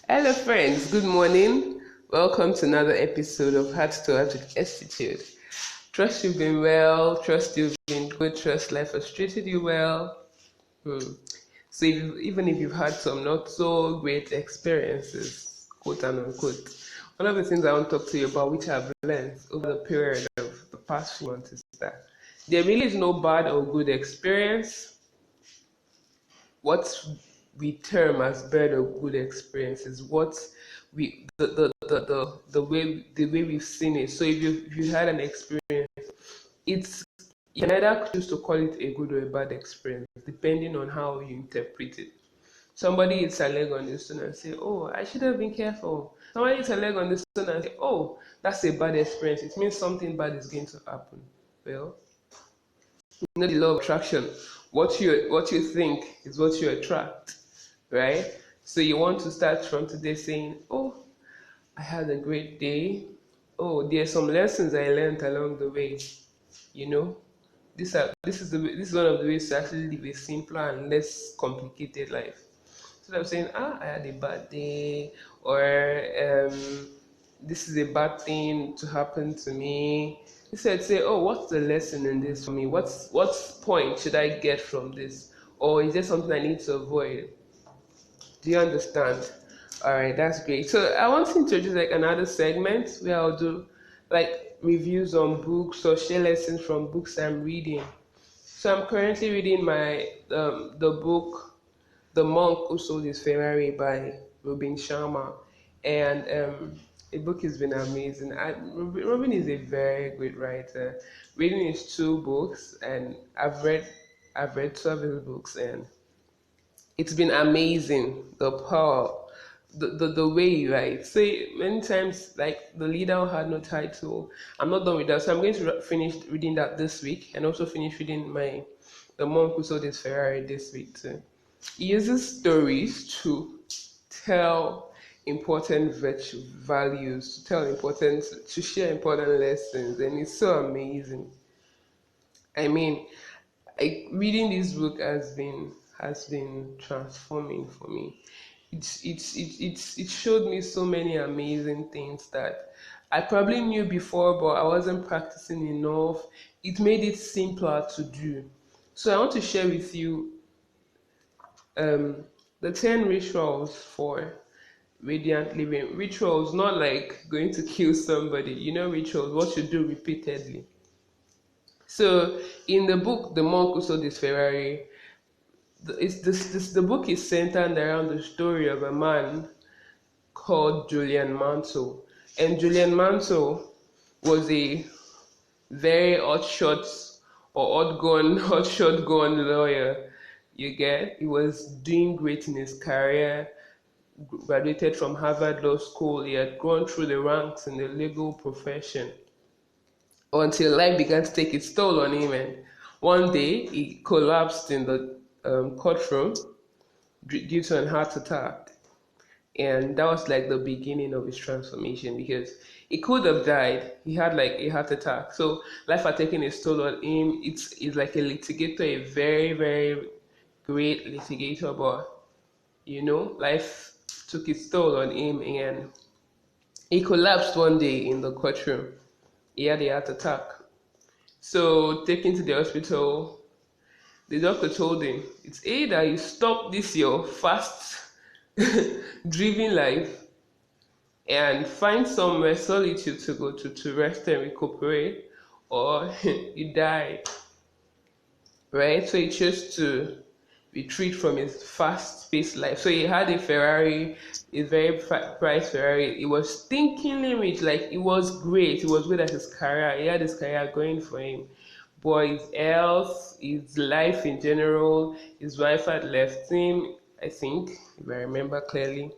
Hello, friends. Good morning. Welcome to another episode of Heart to Heart with Institute. Trust you've been well. Trust you've been good. Trust life has treated you well. Hmm. So, even if you've had some not so great experiences, quote and unquote, one of the things I want to talk to you about, which I've learned over the period of the past few months, is that there really is no bad or good experience. What we term as bad or good experience is what we the way we've seen it. So if you had an experience, it's you can either choose to call it a good or a bad experience depending on how you interpret it. Somebody hits a leg on the stone and say, "Oh, I should have been careful." Somebody hits a leg on the stone and say, "Oh, that's a bad experience. It means something bad is going to happen." Well, the law of attraction. What you think is what you attract, right? So you want to start from today saying, "Oh, I had a great day. Oh, there's some lessons I learned along the way. You know, this is one of the ways to actually live a simpler and less complicated life." Instead of saying, "Ah, I had a bad day," or "This is a bad thing to happen to me." Instead, say, "Oh, what's the lesson in this for me? What point should I get from this? Or is there something I need to avoid?" Do you understand? All right, that's great. So I want to introduce like another segment where I'll do like reviews on books or share lessons from books I'm reading. So I'm currently reading my the book The Monk Who Sold His Ferrari by Robin Sharma, and the book has been amazing. Robin is a very good writer. Reading his two books, and I've read two of his books, and it's been amazing. The power, the way he writes. So many times, like the leader had no title. I'm not done with that, so I'm going to finish reading that this week, and also finish reading my The Monk Who Sold His Ferrari this week too. He uses stories to tell important virtue values, to share important lessons, and it's so amazing. I mean, reading this book has been transforming for me. It showed me so many amazing things that I probably knew before, but I wasn't practicing enough. It made it simpler to do. So I want to share with you um, the 10 rituals for radiant living. Rituals, not like going to kill somebody. Rituals, what you do repeatedly. So in the book, The Monk Who Sold His Ferrari, the book is centered around the story of a man called Julian Mansell. And Julian Mansell was a very hot shot gun lawyer. You get? He was doing great in his career, graduated from Harvard Law School. He had gone through the ranks in the legal profession until life began to take its toll on him. And one day he collapsed in the courtroom due to an heart attack. And that was like the beginning of his transformation because he could have died. He had like a heart attack. So life had taken its toll on him. It's like a litigator, a very, very great litigator, but life took its toll on him and he collapsed one day in the courtroom. He had a heart attack. So taken to the hospital, the doctor told him, "It's either you stop this your fast driven life and find somewhere solitude to go to rest and recuperate, or you die." Right? So he chose to retreat from his fast-paced life. So he had a Ferrari, a very priced Ferrari. He was thinkingly rich, like it was great. He was good at his career. He had his career going for him. But his health, his life in general, his wife had left him, I think, if I remember clearly.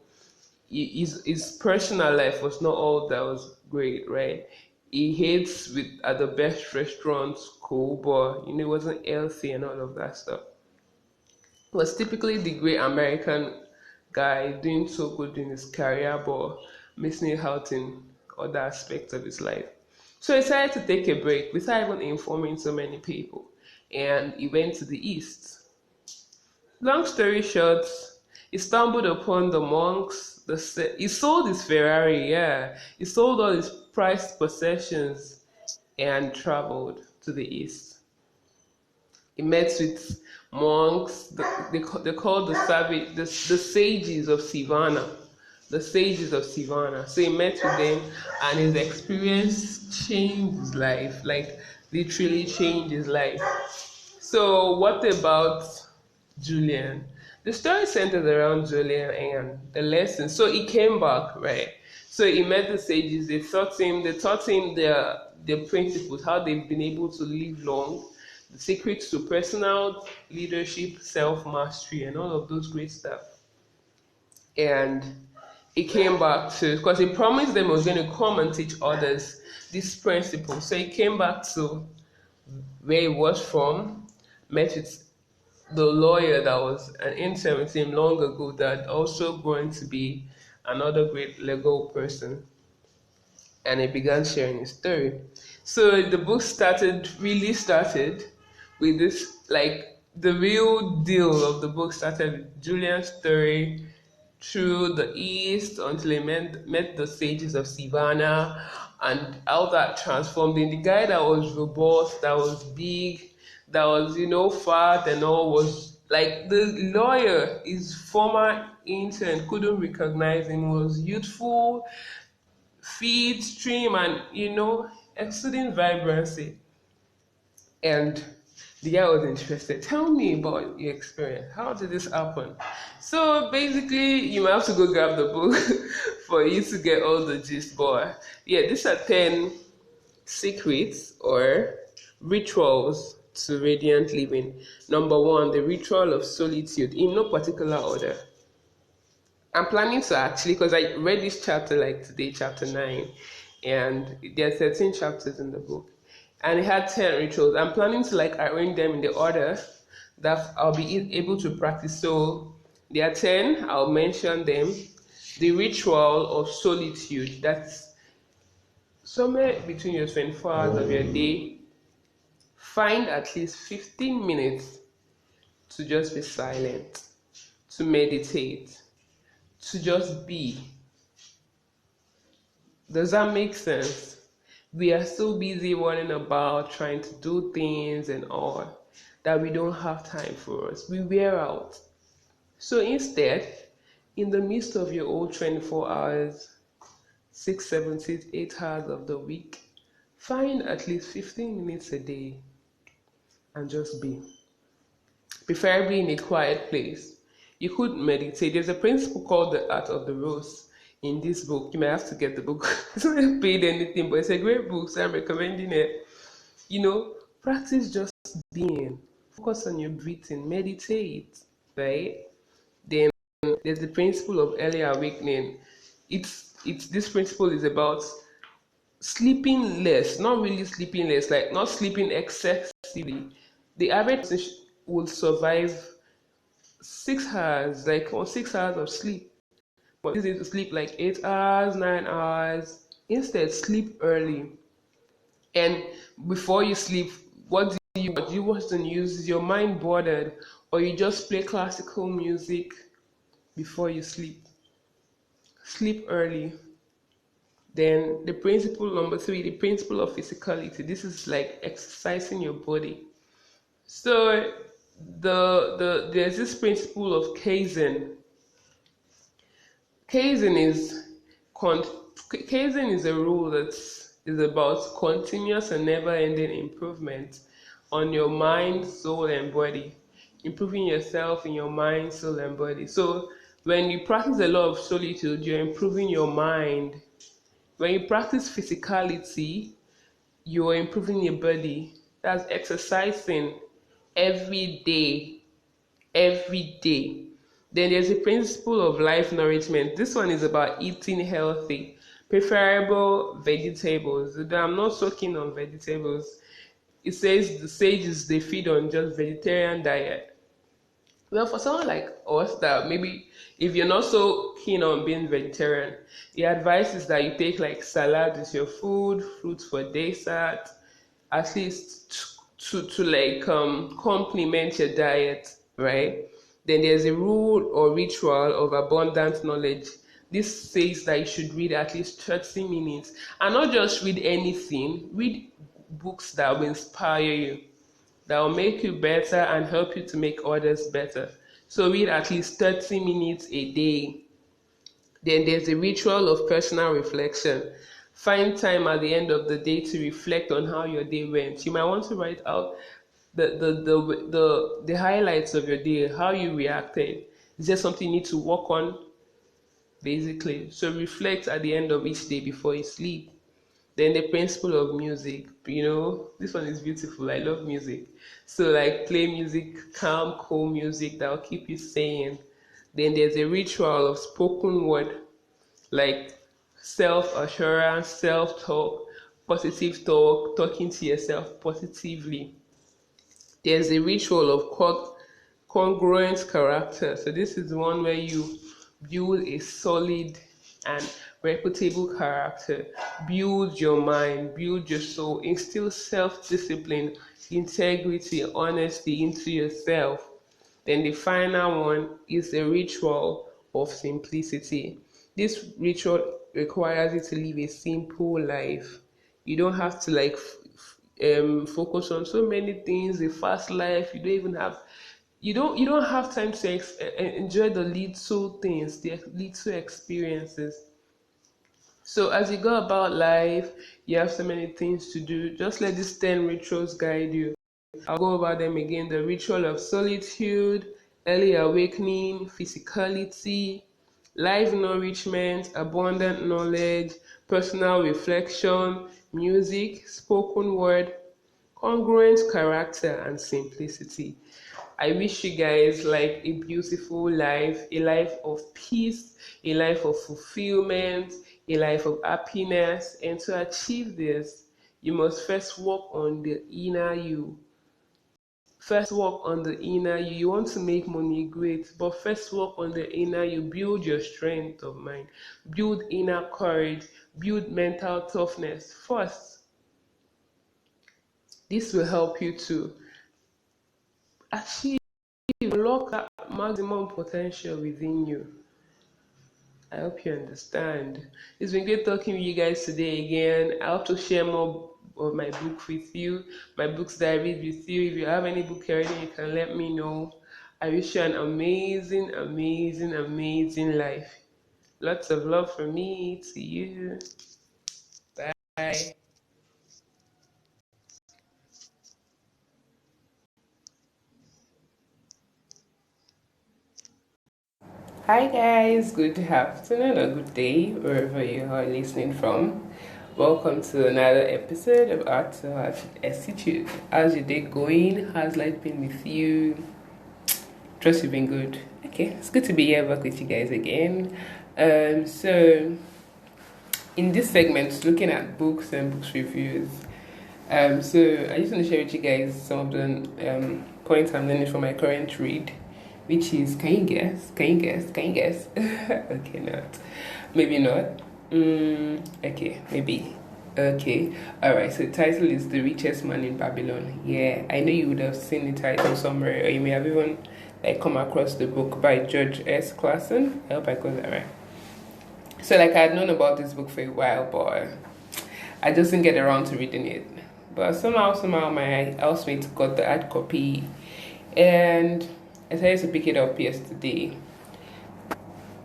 His personal life was not all that was great, right? He hates with at the best restaurants, cool, but he wasn't healthy and all of that stuff. Was typically the great American guy doing so good in his career, but missing out in other aspects of his life. So he decided to take a break without even informing so many people, and he went to the east. Long story short, He stumbled upon the monks. He sold his Ferrari, yeah. He sold all his prized possessions and traveled to the east. He met with monks. They called the savage the sages of Sivana, the sages of Sivana. So he met with them, and his experience changed his life, like literally changed his life. So what about Julian? The story centers around Julian and the lesson. So he came back, right? So he met the sages. They taught him their principles, how they've been able to live long, the secrets to personal leadership, self mastery, and all of those great stuff. And he came back to, because he promised them he was going to come and teach others these principles. So he came back to where he was from, met with the lawyer that was an intern with him long ago, that also going to be another great legal person, and he began sharing his story. So the book really started with this, like the real deal of the book started with Julian's story through the east until he met the sages of Sivana, and how that transformed him. The guy that was robust, that was big, that was, fat and all, was like the lawyer, his former intern couldn't recognize him, was youthful, fit, trim, and exuding vibrancy. And the guy was interested. Tell me about your experience. How did this happen? So basically, you might have to go grab the book for you to get all the gist. But yeah, these are 10 secrets or rituals to radiant living. Number one, the ritual of solitude, in no particular order. I'm planning to actually, because I read this chapter like today, chapter 9, and there are 13 chapters in the book, and it had 10 rituals. I'm planning to like arrange them in the order that I'll be able to practice. So there are 10, I'll mention them. The ritual of solitude, that's somewhere between your 24 hours of your day. Find at least 15 minutes to just be silent, to meditate, to just be. Does that make sense? We are so busy running about trying to do things and all that we don't have time for us. We wear out. So instead, in the midst of your old 24 hours, 6, 7, 6, 8 hours of the week, find at least 15 minutes a day and just be. Preferably in a quiet place. You could meditate. There's a principle called the art of the rose in this book. You might have to get the book. It's not paid anything, but it's a great book, so I'm recommending it. Practice just being. Focus on your breathing. Meditate, right? Then there's the principle of early awakening. It's this principle is about sleeping less, not really sleeping less, like not sleeping excessively. The average person will survive 6 hours, like on 6 hours of sleep. But this is to sleep like 8 hours, 9 hours. Instead, sleep early. And before you sleep, what do you watch? You watch the news, is your mind bothered, or you just play classical music before you sleep. Sleep early. Then the principle number 3, the principle of physicality. This is like exercising your body. So there's this principle of Kaizen. Kaizen is a rule that is about continuous and never-ending improvement on your mind, soul, and body. Improving yourself in your mind, soul, and body. So when you practice a lot of solitude, you're improving your mind. When you practice physicality, you're improving your body. That's exercising every day, every day. Then there's a principle of life nourishment. This one is about eating healthy, preferable vegetables. I'm not so keen on vegetables. It says the sages, they feed on just vegetarian diet. Well, for someone like us that maybe if you're not so keen on being vegetarian, the advice is that you take like salad with your food, fruits for dessert, at least to like complement your diet, right? Then there's a rule or ritual of abundant knowledge. This says that you should read at least 30 minutes, and not just read anything. Read books that will inspire you, that will make you better and help you to make others better. So read at least 30 minutes a day. Then there's the ritual of personal reflection. Find time at the end of the day to reflect on how your day went. You might want to write out the highlights of your day, how you reacted. Is there something you need to work on? Basically. So reflect at the end of each day before you sleep. Then the principle of music, this one is beautiful. I love music. So like play music, calm, cool music that will keep you sane. Then there's a ritual of spoken word, like self-assurance, self-talk, positive talk, talking to yourself positively. There's a ritual of congruent character. So this is one where you build a solid and reputable character, build your mind, build your soul, instill self-discipline, integrity, honesty into yourself. Then the final one is the ritual of simplicity. This ritual requires you to live a simple life. You don't have to focus on so many things, a fast life. You don't have time to enjoy the little things, the little experiences. So as you go about life, you have so many things to do. Just let these 10 rituals guide you. I'll go over them again. The ritual of solitude, early awakening, physicality, life nourishment, abundant knowledge, personal reflection, music, spoken word, congruent character, and simplicity. I wish you guys like a beautiful life, a life of peace, a life of fulfillment, a life of happiness. And to achieve this, you must first work on the inner you. First work on the inner you. You want to make money, great, but first work on the inner you. Build your strength of mind, build inner courage, build mental toughness first. This will help you to achieve, unlock that maximum potential within you. I hope you understand. It's been great talking with you guys today again. I hope to share more of my book with you, my books that I read with you. If you have any book you're reading, you can let me know. I wish you an amazing, amazing, amazing life. Lots of love from me to you. Bye. Hi guys, good afternoon or good day, wherever you are listening from. Welcome to another episode of Art to Heart Institute. How's your day going? How's life been with you? Trust you've been good. Okay, it's good to be here back with you guys again. So in this segment, looking at books and books reviews. So I just want to share with you guys some of the points I'm learning from my current read, which is, can you guess? Okay, not. Maybe not. Okay, maybe. Okay, alright, so the title is The Richest Man in Babylon. Yeah, I know you would have seen the title somewhere, or you may have even come across the book by George S. Clason. I hope I got that right. So I had known about this book for a while, but I just didn't get around to reading it. But somehow my housemate got the hard copy, and I decided to pick it up yesterday.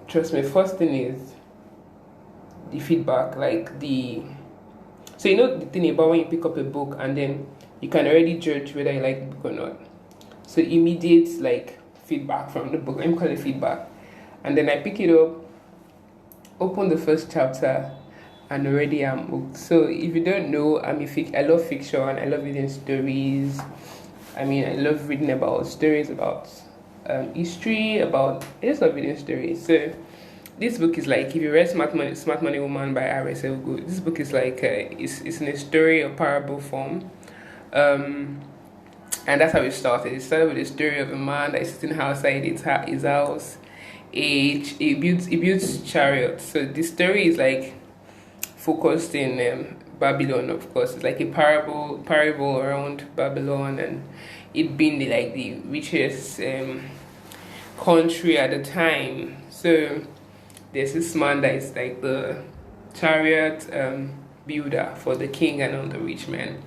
Trust me, first thing is the feedback, so the thing about when you pick up a book and then you can already judge whether you like the book or not. So immediate feedback from the book. Let me call it feedback. And then I pick it up, open the first chapter, and already I'm hooked. So if you don't know, I love fiction. I love reading stories. I love reading about stories about history. I just love reading stories. So this book is if you read Smart Money Woman by R.S.L. Good, this book is it's in a story or parable form. And that's how it started. It started with the story of a man that is sitting outside his house. He builds chariots. So the story is focused in Babylon, of course. It's like a parable around Babylon, and it being the richest country at the time. So there's this man that is like the chariot builder for the king and all the rich men,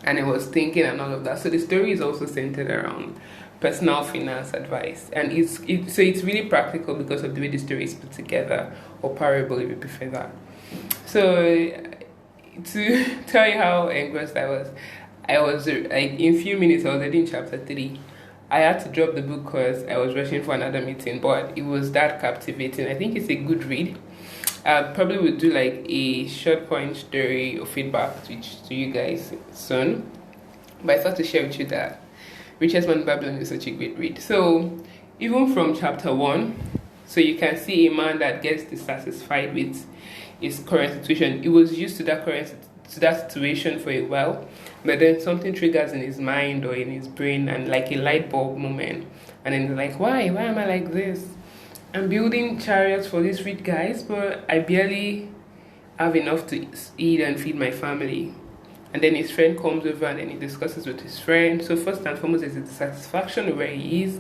and he was thinking and all of that. So the story is also centered around personal finance advice, and so it's really practical because of the way the story is put together, or parable if you prefer that. So to tell you how engrossed I was like in few minutes I was already in chapter 3. I had to drop the book because I was rushing for another meeting, but it was that captivating. I think it's a good read. I probably would do like a short point story or feedback to you guys soon, but I thought to share with you that Richest Man in Babylon is such a great read. So even from chapter 1, so you can see a man that gets dissatisfied with his current situation. He was used to that situation for a while, but then something triggers in his mind or in his brain, and like a light bulb moment, and then he's like, why am I like this? I'm building chariots for these rich guys, but I barely have enough to eat and feed my family. And then his friend comes over and then he discusses with his friend. So first and foremost is the dissatisfaction where he is.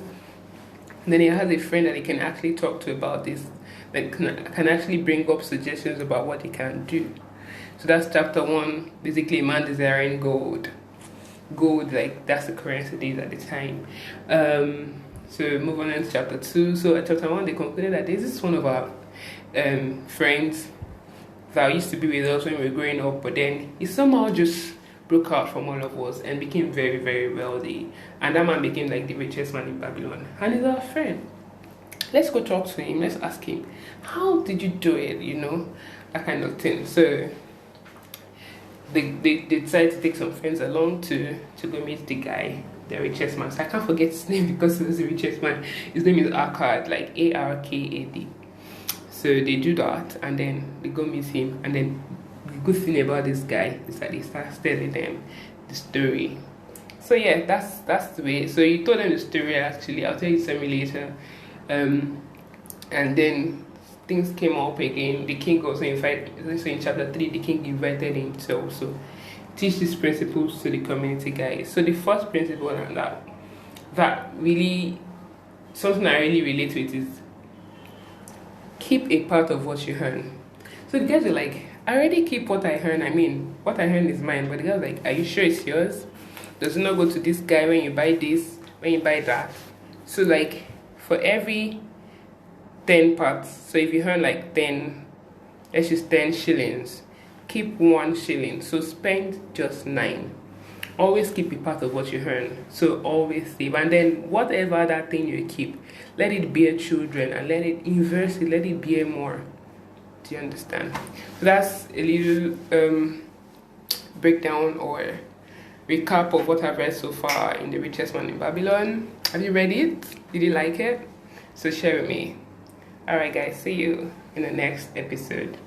And then he has a friend that he can actually talk to about this, that can actually bring up suggestions about what he can do. So that's chapter 1, basically a man desiring gold. Gold, like that's the currency days at the time. So move on to chapter 2. So at chapter 1 they concluded that this is one of our friends that used to be with us when we were growing up, but then he somehow just broke out from all of us and became very, very wealthy. And that man became like the richest man in Babylon. And he's our friend. Let's go talk to him. Let's ask him, how did you do it? You know, that kind of thing. So they decided to take some friends along to go meet the guy, the richest man. So I can't forget his name because he was the richest man. His name is Arkad, like Arkad. So they do that and then they go meet him, and then the good thing about this guy is that he starts telling them the story. So yeah, that's the way. So he told them the story. Actually, I'll tell you something later. And then things came up again. The king also invited, so in chapter 3 the king invited him to also teach these principles to the community guys. So the first principle that really, something I really relate to it is keep a part of what you earn. So the guys were like, I already keep what I earn. I mean, what I earn is mine. But the guy's like, are you sure it's yours? Does it not go to this guy when you buy this, when you buy that? So like for every 10 parts, so if you earn like 10, let's just 10 shillings, keep 1 shilling. So spend just 9. Always keep a part of what you earn. So always save, and then whatever that thing you keep, let it bear children and let it invest it, let it bear more. Do you understand? So that's a little breakdown or recap of what I've read so far in The Richest Man in Babylon. Have you read it? Did you like it? So share with me. Alright guys, see you in the next episode.